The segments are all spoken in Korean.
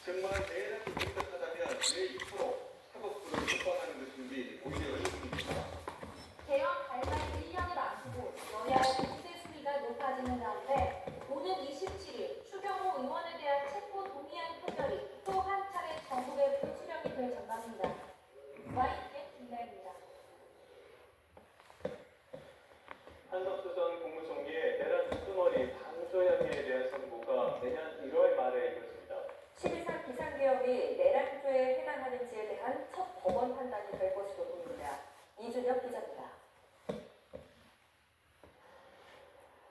정말 내란 불법하다면 왜 이토록 사법부를 폭파하는 것인지 오히려 의문입니다. 개헌 발발 1년을 앞두고 여야의 국세 수위가 높아지는 가운데 오는 27일 추경호 의원에 대한 체포 동의안 표결이 또 한 차례 전국에 불수령이 될 전망입니다. YTN 김나입니다. 한덕수 전 국무총리의 내란 뒷머리 방조혐의에 대한 선고가 내년 1월 말에 이루어집니다. 12.3 비상계엄이 내란죄에 해당하는지에 대한 첫 법원 판단이 될 것으로 보입니다. 이준혁 기자입니다.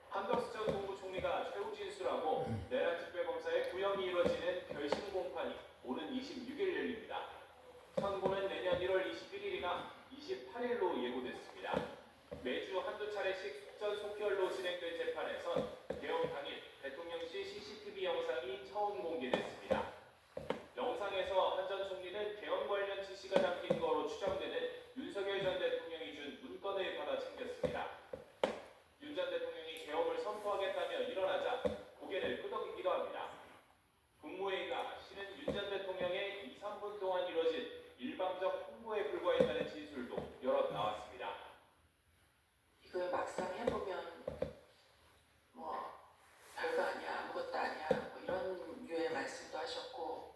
한덕수 전 국무총리가 최후 진술하고 내란 특별검사의 구형이 이뤄지는 별심 공판이 오는 26일 열립니다. 선고는 내년 1월 21일이나 28일로 예고됐습니다. 매주 한두 차례씩 속전 속결로 진행된 재판에선 개엄 당일 대통령실 CCTV 영상이 처음 공개됐습니다. 영상에서 한 전 총리는 개엄 관련 지시가 담긴 거로 추정되는 윤석열 전 대통령이 준 문건을 받아 챙겼습니다. 윤 전 대통령이 개엄을 선포하겠다며 일어나자 고개를 끄덕이기도 합니다. 국무회의가 실은 윤 전 대통령의 2, 3분 동안 이뤄진 일방적 홍보에 불과했다는 진술도 여럿 나왔습니다. 이걸 막상 해보면 뭐 별거 아니야, 아무것도 아니야, 뭐 이런 류의 말씀도 하셨고,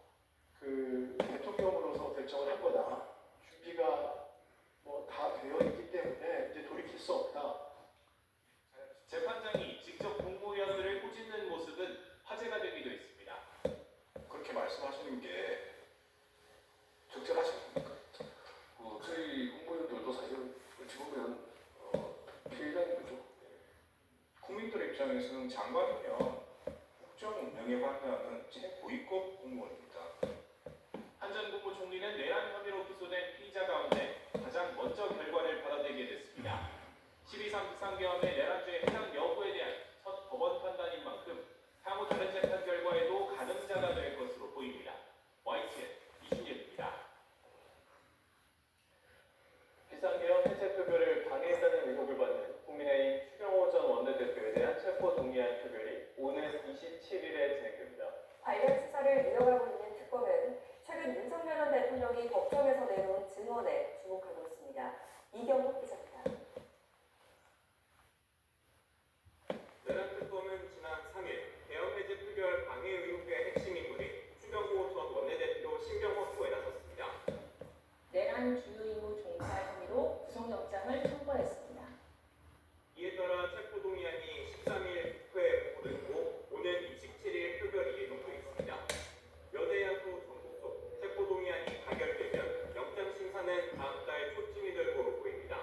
그 대통령으로서 결정을 한 거다. 준비가 뭐 다 되어 있기 때문에 이제 돌이킬 수 없다. 재판장이 직접 국무위원들을 꾸짖는 모습은 화제가 되기도 했습니다. 그렇게 말씀하시는 게 적절하십니까? 저희 공무원들도 사실 어찌 보면 피해자인 거죠. 국민들 입장에서는 장관이면 국정 운영에 관여하는 최고위급 공무원입니다. 한 전 국무총리는 내란 혐의로 기소된 피의자 가운데 가장 먼저 결과를 받아내게 됐습니다. 12.3 비상계엄의 내란죄에 해당 여부에 대한 첫 법원 판단인 만큼 향후 다른 재판 결과에도 가늠자가 될 것으로 보입니다. YTN 이준혁입니다. 비상계엄 해체 표결을 방해했다는 의혹을 받는 국민의힘 추경호 전 원내대표에 대한 체포 동의안 표결이 오는 27일에 진행됩니다. 관련 수사를 이어가고 있는 특검은 최근 윤석열 전 대통령이 법정에서 내놓은 증언에 주목하고 있습니다. 이경국 기자입니다. 내란 특검은 지난 3일 개헌 해제 표결 방해 의혹의 핵심 인물인 추경호 전 원내대표 신병 확보에 나섰습니다. 내란 주요 임무 종사 혐의로 구속영장을 청구했습니다. 이에 따라 체포 동의안이 13일 국회에 보고되고 오는 27일 표결이 예정돼 있습니다. 여대 야소 정국속 체포 동의안이 가결되면 영장 심사는 다음 달 초쯤이 될 거로 보입니다.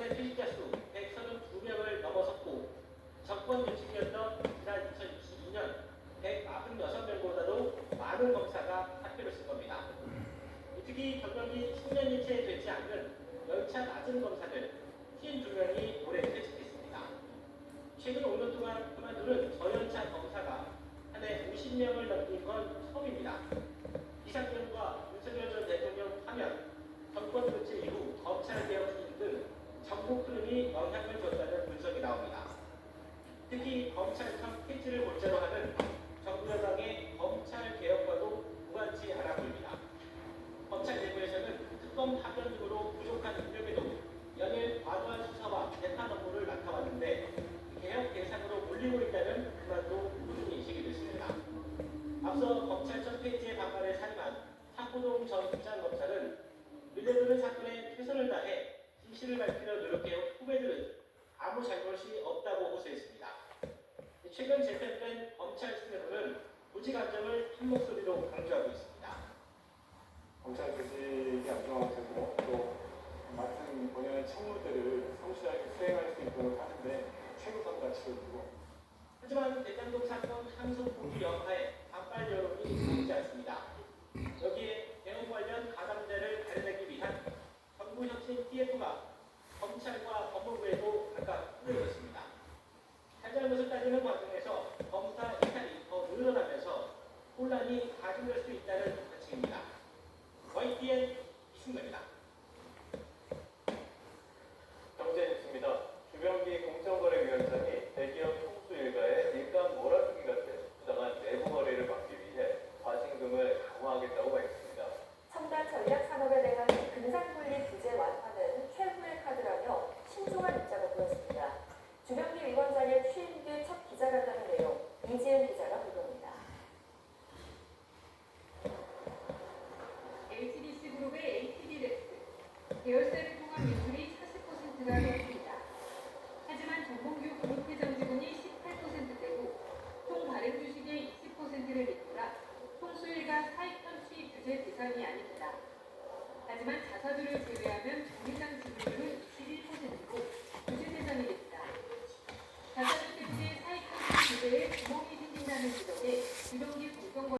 검찰의 퇴직자 수 132명을 넘어섰고 정권 유착이었던 지난 2022년 196명보다도 많은 검사가 사표를 쓴 겁니다. 특히 경력이 10년이 채 되지 않는 연차 낮은 검사들 52명이 올해 퇴직했습니다. 최근 5년 동안 그만두는 저연차 검사가 한 해 50명을 넘긴 건 처음입니다. 이 사건과 윤석열 전 대통령 파면, 정권 교체 이후 검찰 개혁 추진 등 전국 흐름이 영향을 줬다는 분석이 나옵니다. 특히 검찰청 폐지를 골자로 하는 정부 여당의 검찰 개혁과도 무관치 않아 보입니다. 검찰 내부에서는 특검 파견 등으로 부족한 인력에도 연일 과도한 수사와 재판 업무를 맡아왔는데 개혁 대상으로 몰리고 있다는 불만도 꾸준히 제기됐습니다. 앞서 검찰청 폐지에 반발해 사임한 탁호동 전 부장검사는 밀려드는 사건에 최선을 다해 진실을 밝히려 노력해온 후배들은 아무 잘못이 없다고 호소했습니다. 최근 재편된 검찰 스내로는 부지 감정을 한 목소리로 강조하고 있습니다. 검찰 조직이 안정화되고 또 맡은 본연의 책무들을 성실하게 수행할 수 있도록 하는데 최우선 가치를 두고 하지만 대장동 사건 항소 포기 여파에 반발 여론이 보이지 않습니다. 여기에 대응 관련 가담자를 가려내기 위한 정부 혁신 TF가 검찰과 법무부에도 각각 뿌려졌습니다. 잘잘못을 따지는 과정에서 검사 이탈이 더 늘어나면서 혼란이 가중될 수 있다는 관측입니다. YTN 이승입니다. 경제 뉴스입니다. 주병기 공정거래위원장이 대기업 총수 일가의 일감 몰아주기 같은 부당한 내부 거래를 막기 위해 과징금을 강화하겠다고 밝혔습니다. 첨단 전략 산업에 대한 금상분리 규제 완화는 최후의 카드라며 신중한 입장을 보였습니다. 주병기 위원장의 취임 뒤 첫 기자간담회 내용 이지은 기자가 보도합니다. HDC 그룹의 HD렉스 계열사를 통한 매출이 40%가 됐습니다. 하지만 정몽규 그룹 회장 지분이 18%되고 총 발행 주식의 20%를 믿거나 총수일가 사익 편취 규제 대상이 아닙니다. 하지만 자사주를 제외하면 정회장 지분율은 21%고 규제 대상이 됩니다. 자사주 때문에 사익 편취 규제에 구멍이 생긴다는 지적에 주병기